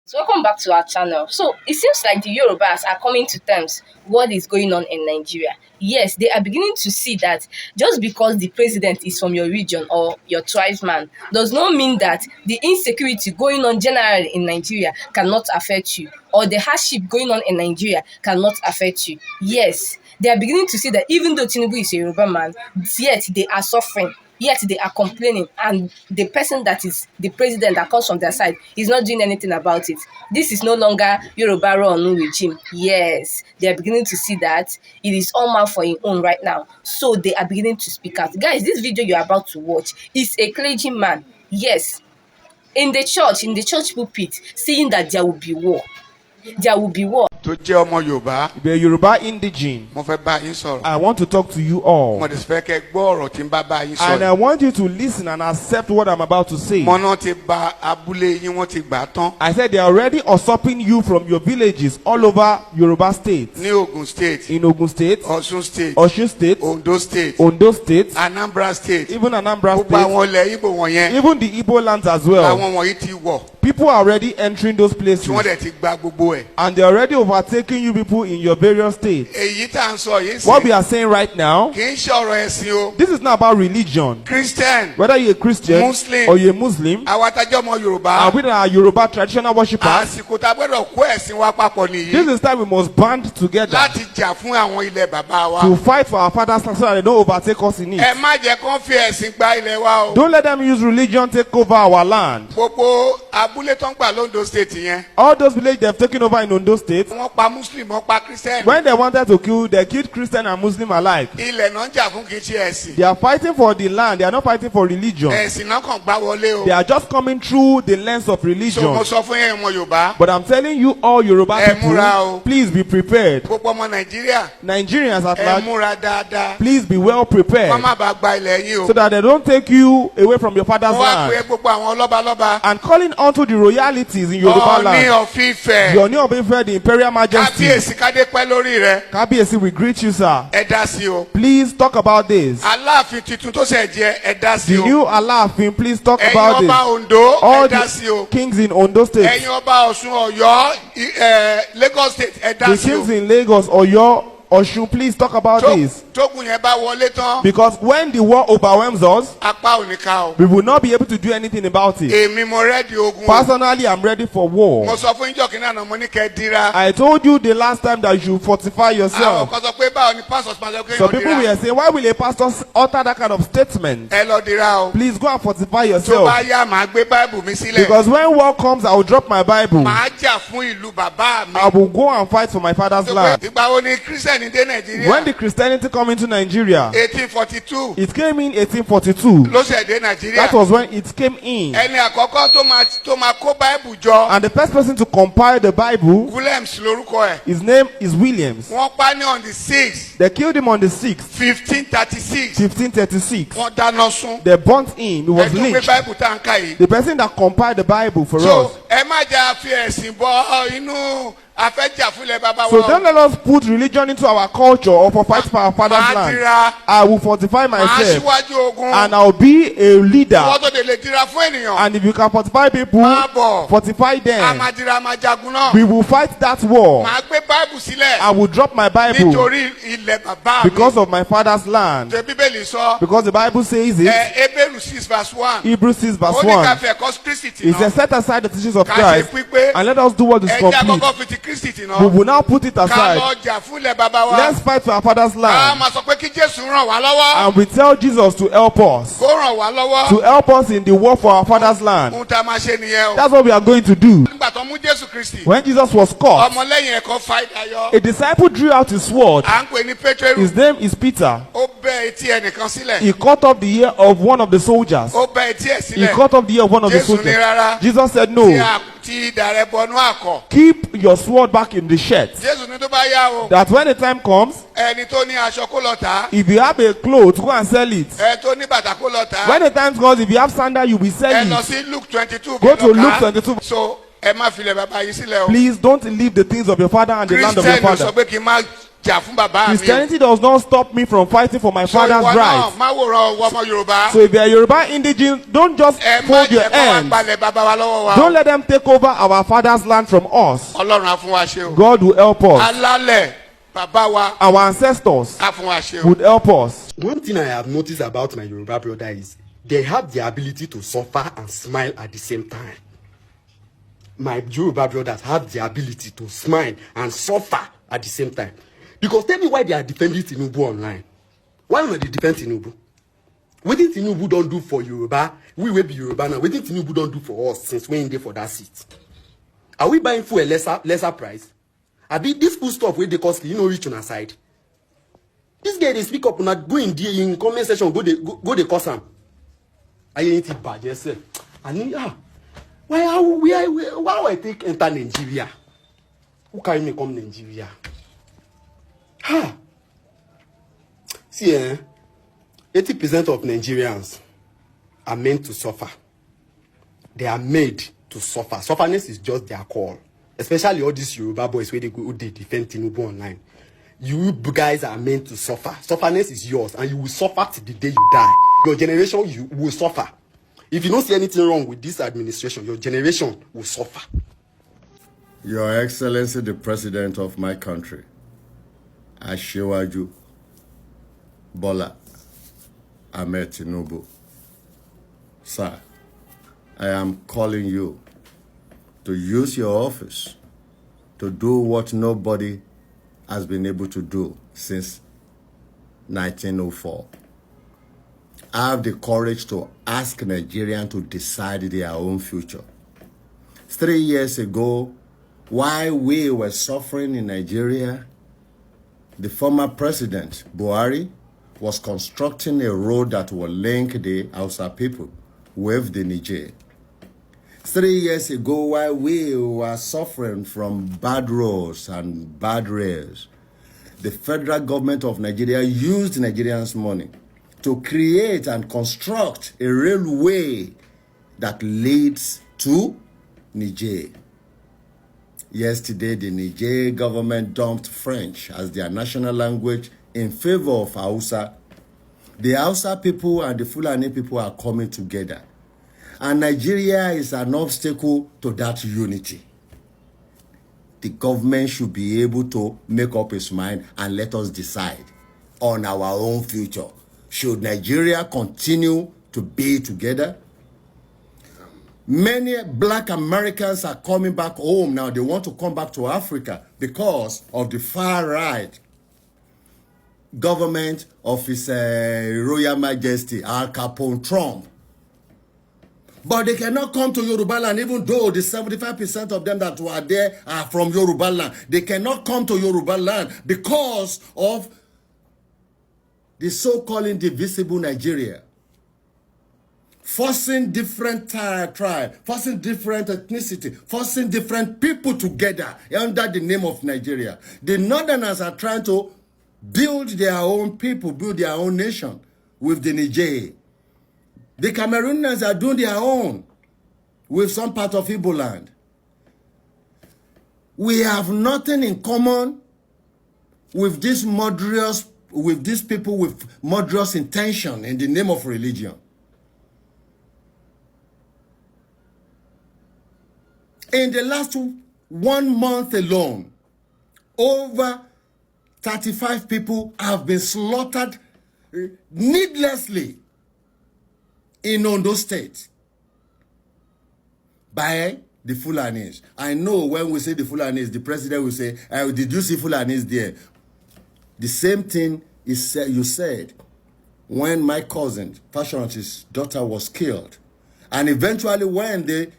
So welcome back to our channel. So it seems like the Yorubas are coming to terms what is going on in Nigeria. Yes, they are beginning to see that just because the president is from your region or your tribesman does not mean that the insecurity going on generally in Nigeria cannot affect you, or the hardship going on in Nigeria cannot affect you. Yes, they are beginning to see that even though Tinubu is a Yoruba man, yet they are suffering. Yet they are complaining, and the person that is the president that comes from their side is not doing anything about it. This is no longer Yoruba run regime. Yes, they are beginning to see that it is all man for his own right now. So they are beginning to speak out. Guys, this video you are about to watch is a clergyman. Yes, in the church pulpit, saying that there will be war. There will be war. To jẹ́ ọmọ Yorùbá. The Yoruba indigene. Mo fẹ́ bá yín sọ̀rọ̀. I want to talk to you all. Mo dẹ̀ fẹ́ kẹ́ gbọ́ ọ̀rọ̀ tí ń bá yín sọ̀rọ̀. And I want you to listen and accept what I'm about to say. Mo náà ti bà abúlé yín, wọ́n ti gbà tán. I said they are already usurping you from your villages all over Yoruba State. Ní Ogun State. In Ogun State. Osun State. Osun State. Ondo State. Ondo State. Anambra State. Even Anambra State. Gbogbo àwọn ilẹ̀ Igbo wọ̀nyẹn. Even the Igbo lands as well. Àwọn wọ̀nyí ti wọ̀. People are already entering those places. Tí wọ́n dẹ̀ ti gba gbogbo ẹ̀. And they're already overtaking you people in your various states. Èyí tá à ń sọ yìí sí. What we are saying right now, kì í ṣe ọ̀rọ̀ ẹ̀sìn o. this is not about religion. Christian. Whether you're a Christian Muslim. or you're a Muslim, Àwa tá jẹ́ ọmọ Yorùbá. and we are Yoruba traditional worshippers, Àsìkò tá a gbọ́dọ̀ kó ẹ̀sìn wa papọ̀ nìyí. this is time we must band together Láti jà fún àwọn ilẹ̀ bàbá wa. to fight for our father's land so that they don't overtake us in Ẹ it. má jẹ́ kán fi ẹ̀sìn gba ilẹ̀ wa o. Don't let them use religion take over our land. Gbogbo abúlé tó ń gbà l'Ondo State yẹn. All those villages they've taken over in Ondo State, Wọ́n pa Muslim, wọ́n pa Christian. when they wanted to kill, they killed Christian and Muslim alike. Ilẹ̀ náà ń jà fún kìí ṣe ẹ̀sìn. They are fighting for the land, they are not fighting for religion. Ẹ̀sìn náà kàn gbá wọlé o. They are just coming through the lens of So mo religion. sọ fún yẹn ọmọ Yorùbá. But I'm telling you all Yoruba Ẹ múra o. people, please be prepared. Gbogbo ọmọ Nàìjíríà. Nigerians at Ẹ large, múra dáadáa. please be well prepared Wọ́n má bàa gba ilẹ̀ yín o. so that they don't take you away from your father's Mo wá pé land. gbogbo àwọn lọ́balọ́ba. And calling onto the royalties in Yoruba Ọọ̀ni land. of Ifẹ̀. The Oni of Ife, the Imperial Majesty. Kábíyèsí kádé pẹ́ lórí rẹ̀. Kabiesi, we greet you, sir. Ẹ dá sí o. Please talk about this. Aláàfin tuntun tó ṣẹ̀ jẹ ẹ dá sí The o. new Alaafin, please talk Ẹ̀yin about ọba this. Ondo All ẹ dá sí o. the kings in Ondo State, Ẹ̀yin ọba Ọ̀ṣun Ọ̀yọ́ Lagos State ẹ dá the sí o. kings in Lagos, Oyo, Osun, please talk about this. Tógun yẹn bá wọlé tán. Because when the war overwhelms us, Apá ò ní ká o. we will not be able to do anything about it. Èmi mo rẹ́dí ogun. Personally, I'm ready for Mo war. sọ fún ìjọ kìnìún àná mo ní kẹ́ dira. I told you the last time that you should fortify Àwọn yourself. kan sọ pé báwo ni pastors máa sọ pé Some èèyàn people dira. were saying, why will a pastor utter that kind of statement? Ẹ lọ dira o. Please go and fortify Tó yourself. bá yá màá gbé Báìbù mi sílẹ̀. Because when war comes, I will drop my Bible. Màá jà fún ìlú bàbá mi. I will go and fight for my father's Tó pé land. ìgbà wo ni Christian dé Nàìjíríà? When did Christianity come into Nigeria? 1842 It came in 1842. ló ṣẹ̀ dé Nàìjíríà. That was when it came in. Ẹni àkọ́kọ́ tó máa kó Báìbù jọ. And the first person to compile the Bible, Williams lorúkọ ẹ̀. his name is Williams. Wọ́n pa ní on the 6th They killed him on the 6th, 1536. 1536. Wọ́n dáná sun. They burnt him. He was Ẹ tún gbé lynched. Báìbù tá à ń kà yìí. The person that compiled the Bible for So us. ẹ má jà fi ẹ̀sìn bọ inú afẹ́jà fúnlẹ̀ bàbá So wa. don't let us put religion into our culture or for fight for our father's Màá land. dira. I will fortify Màá myself síwájú ogun. and I'll be a leader. Wọ́n tó de lè dira fún ènìyàn. And if you can fortify people, Máa bọ̀. fortify A them. máa dira a máa jagun náà. We will fight that war. Màá gbé Báìbù sílẹ̀. I will drop my Bible Nítorí ilẹ̀ bàbá mi. because of my father's land. Ṣé Bíbélì sọ? Because the Bible says it. Hébérù 6 verse 1. Hebrews 6 verse Ó ní ká 1. fi ẹ̀kọ́ Kristi tì It náà. says, set aside the teachings of Ká ṣe Christ pípé. and let us do what is Ẹ jẹ́ complete. àkọ́kọ́ fi ti Kristi tì We náà. will now put it Ká aside. lọ jà fúnlẹ̀ bàbá wa. Let's fight for our father's Ká land. máa sọ pé kí Jésù ràn wá lọ́wọ́. And we tell Jesus to help us. Kó ràn wá lọ́wọ́. To help us in the war for our father's land. Ohun tá a máa ṣe nìyẹn o. That's what we are going to do. Nígbà tó mú Jésù Kristi. When Jesus was caught, Ọmọlẹ́yìn ẹ̀kọ́ fa ìdáyọ. a disciple drew out his sword. À ń pè ní Pétérù. His name is Peter. Ó bẹ́ etí ẹnìkan sílẹ̀. He cut off the ear of one of the soldiers. Ó bẹ́ etí ẹ̀ He sílẹ̀. cut off the ear of one of the Jésù ní soldiers. rárá. Jesus said, Tí no, ti idà rẹ̀ bọnú àkọ̀. keep your sword back in the shirt. Jésù ní tó bá yá o. That when the time comes, Ẹni tó ní aṣọ kó lọ tà á. if you have a cloth, go and sell it. Ẹ tó ní bàtà kó lọ tà á. When the time comes, if you have sandal, you will sell Ẹ lọ it. sí Luke 22. Go kí to lọ kà á. Luke 22. So ẹ má filẹ̀ bàbá yìí sílẹ̀ o. Please don't leave the things of your father and the land of your Christian sọ father. pé kí n má jà fún bàbá mi. Christianity does not stop me from fighting for my So father's ìwọ náà rights. má wòran ọmọ Yorùbá. So if you are Yoruba indigene, don't just Ẹ má fold your jẹ́ kó wá hands. gbalẹ̀ bàbá wa lọ́wọ́ wa. Don't let them take over our father's land from us. Ọlọ́run á fún wa ṣe o. God will help us. Alálẹ̀ bàbá wa Our ancestors á fún wa ṣe o. would help us. One thing I have noticed about my Yoruba brother is they have the ability to suffer and smile at the same time. My Yoruba brothers have the ability to smile and suffer at the same time. Because tell me why they are defending Tinubu online. Why not they defend Tinubu? What did Tinubu don't do for Yoruba? We will be Yoruba now. What did Tinubu don't do for us since we're in there for that seat? Are we buying for a lesser price? I be this food stuff where they costly, reach on our side. This guy they speak up not go in there in comment section, go they cost him. I ain't it bad, yes, sir. And why I take enter Nigeria? Who carry me come Nigeria? See, 80% of Nigerians are meant to suffer. They are made to suffer. Sufferness is just their call. Especially all these Yoruba boys where they defend Tinubu online. You guys are meant to suffer. Sufferness is yours, and you will suffer till the day you die. Your generation, you will suffer. If you don't see anything wrong with this administration, your generation will suffer. Your Excellency, the President of my country, Asiwaju Bola Ahmed Tinubu. Sir, I am calling you to use your office to do what nobody has been able to do since 1904. I have the courage to ask Nigerians to decide their own future. 3 years ago, while we were suffering in Nigeria, the former president, Buhari, was constructing a road that will link the Hausa people with the Niger. 3 years ago, while we were suffering from bad roads and bad rails, the federal government of Nigeria used Nigerians' money to create and construct a railway that leads to Niger. Yesterday, the Niger government dumped French as their national language in favor of Hausa. The Hausa people and the Fulani people are coming together. And Nigeria is an obstacle to that unity. The government should be able to make up its mind and let us decide on our own future. Should Nigeria continue to be together? Many black Americans are coming back home now. They want to come back to Africa because of the far-right government of His Royal Majesty Al Capone Trump. But they cannot come to Yoruba land, even though the 75% of them that were there are from Yoruba land. They cannot come to Yoruba land because of the so-called indivisible Nigeria. Forcing different tribe, forcing different ethnicity, forcing different people together under the name of Nigeria. The Northerners are trying to build their own people, build their own nation with the Niger. The Cameroonians are doing their own with some part of Igbo land. We have nothing in common with these people with murderous intention in the name of religion. In the last 1 month alone, over 35 people have been slaughtered needlessly in Ondo State by the Fulanis. I know when we say the Fulanis, the president will say, did you see Fulanis there? The same thing you said when my cousin, Fashion's daughter, was killed. And eventually when the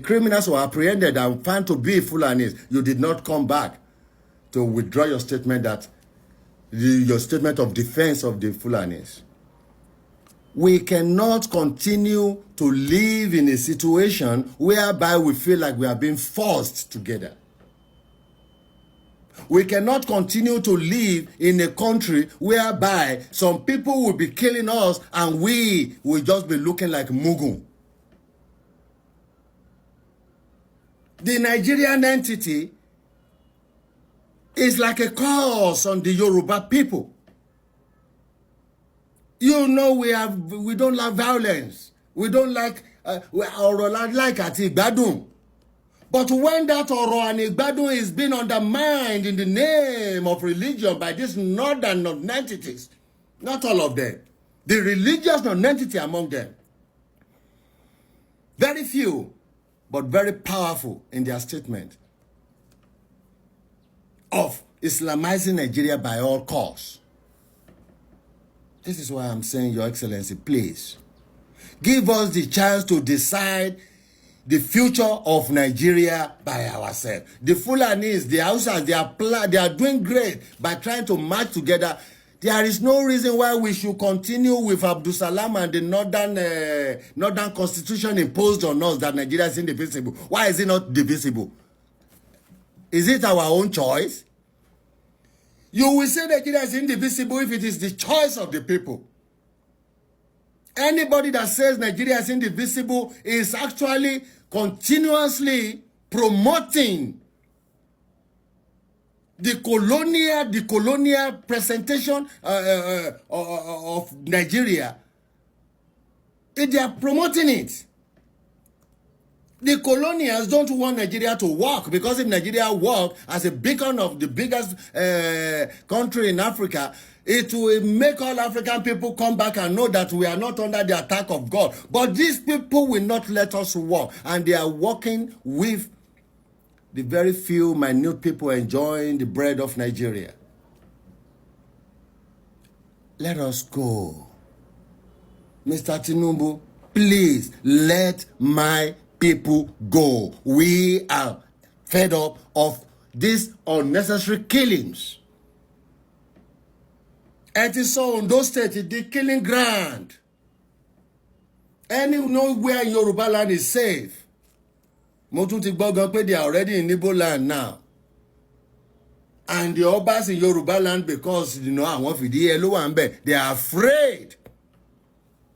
criminals were apprehended and found to be Fulanis, you did not come back to withdraw your statement your statement of defense of the Fulanis. We cannot continue to live in a situation whereby we feel like we are being forced together. We cannot continue to live in a country whereby some people will be killing us and we will just be looking like Mugu. The Nigerian entity is like a curse on the Yoruba people. You know, we don't like violence. We don't like like àti ìgbádùn. But when that ọ̀rọ̀ and ìgbádùn is being undermined in the name of religion by these northern non-entities, not all of them, the religious non-entity among them, very few, but very powerful in their statement of Islamizing Nigeria by all costs. This is why I'm saying, Your Excellency, please, give us the chance to decide the future of Nigeria by ourselves. The Fulanis, the Hausas, they are doing great by trying to march together. There is no reason why we should continue with Abdul Salam and the northern constitution imposed on us that Nigeria is indivisible. Why is it not divisible? Is it our own choice? You will say Nigeria is indivisible if it is the choice of the people. Anybody that says Nigeria is indivisible is actually continuously promoting the colonial presentation of Nigeria. They are promoting it. The colonials don't want Nigeria to work, because if Nigeria worked as a beacon of the biggest country in Africa, it will make all African people come back and know that we are not under the attack of God. But these people will not let us work, and they are working with the very few minute people enjoying the bread of Nigeria. Let us go. Mr. Tinubu, please let my people go. We are fed up of these unnecessary killings. It is so in those states, the killing ground. Nowhere in Yoruba land is safe. They are already in Igbo land now. And the Obas in Yoruba land, because they are afraid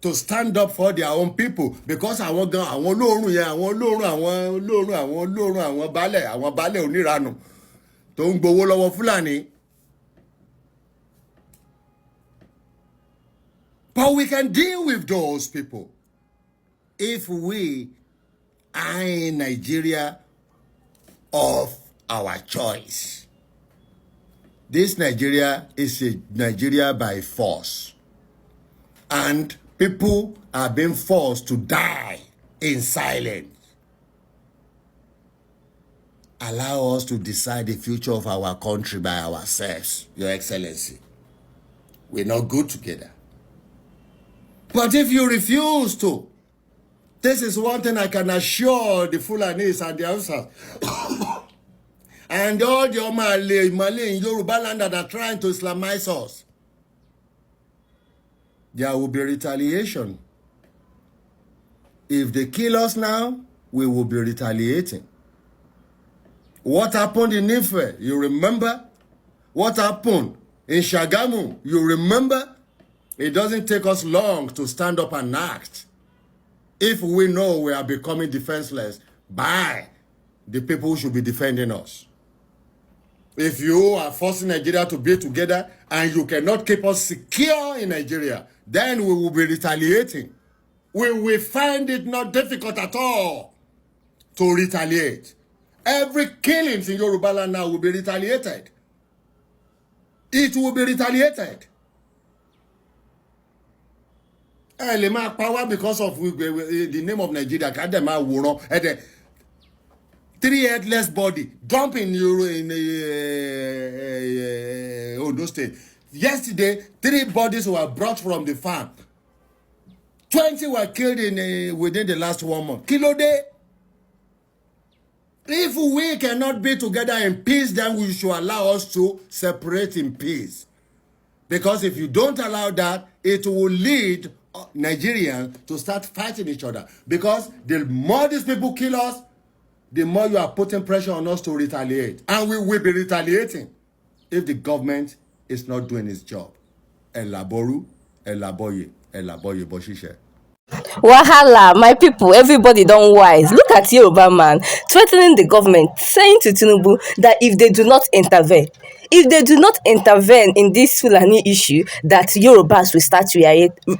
to stand up for their own people, because àwọn olóòrùn yẹn, àwọn olóòrùn baálẹ̀ oníranù tó ń gbowó lọ́wọ́ Fúlàní. But we can deal with those people if we are in Nigeria of our choice. This Nigeria is a Nigeria by force. And people are being forced to die in silence. Allow us to decide the future of our country by ourselves, Your Excellency. We're not good together. But if you refuse to, this is one thing I can assure the Fulanis and the Hausas and all the Malay in Yoruba land that are trying to Islamize us. There will be retaliation. If they kill us now, we will be retaliating. What happened in Ife? You remember? What happened in Shagamu? You remember? It doesn't take us long to stand up and act. If we know we are becoming defenseless by the people who should be defending us. If you are forcing Nigeria to be together and you cannot keep us secure in Nigeria, then we will be retaliating. We will find it not difficult at all to retaliate. Every killing in Yoruba land now will be retaliated. It will be retaliated. Power because of the name of Nigeria. Three headless body dumping in Ondo State. Yesterday, 3 bodies were brought from the farm. 20 were killed within the last 1 month. Kilo day. If we cannot be together in peace, then we should allow us to separate in peace. Because if you don't allow that, it will lead Nigerians to start fighting each other. Because the more these people kill us, the more you are putting pressure on us to retaliate. And we will be retaliating if the government is not doing its job. Elaboru, elaboye boshishe. Wahala, my people, everybody don't wise. Look at Yoruba man threatening the government, saying to Tinubu that if they do not intervene in this Fulani issue, that Yorubas will start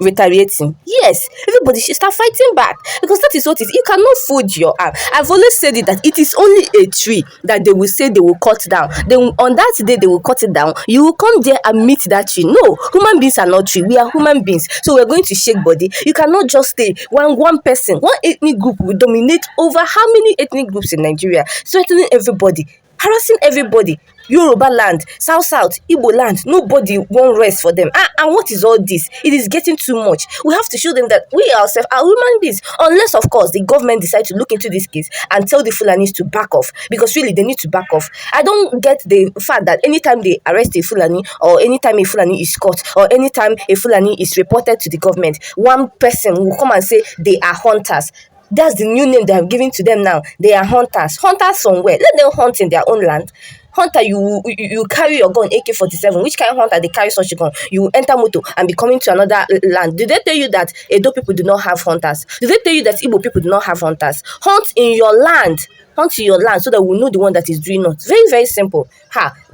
retaliating. Yes, everybody should start fighting back, because that is what it is. You cannot fold your arm. I've always said it, that it is only a tree that they will say they will cut down. Then on that day they will cut it down. You will come there and meet that tree. No, human beings are not tree. We are human beings. So we're going to shake body. You cannot just stay one person, one ethnic group will dominate over how many ethnic groups in Nigeria, threatening everybody, harassing everybody. Yoruba land, South, Igbo land, nobody won't rest for them. And what is all this? It is getting too much. We have to show them that we ourselves are human beings. Unless, of course, the government decide to look into this case and tell the Fulanis to back off. Because really, they need to back off. I don't get the fact that anytime they arrest a Fulani, or anytime a Fulani is caught, or anytime a Fulani is reported to the government, one person will come and say they are hunters. That's the new name they have given to them now. They are hunters. Hunters somewhere. Let them hunt in their own land. Hunter, you carry your gun, AK-47. Which kind of hunter they carry such a gun? You enter motor and be coming to another land. Did they tell you that Edo people do not have hunters? Did they tell you that Igbo people do not have hunters? Hunt in your land. Hunt in your land so that we know the one that is doing it. Very, very simple.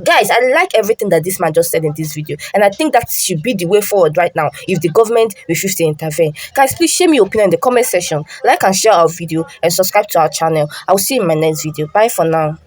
Guys, I like everything that this man just said in this video, and I think that should be the way forward right now if the government refuses to intervene. Guys, please share me your opinion in the comment section. Like and share our video and subscribe to our channel. I'll see you in my next video. Bye for now.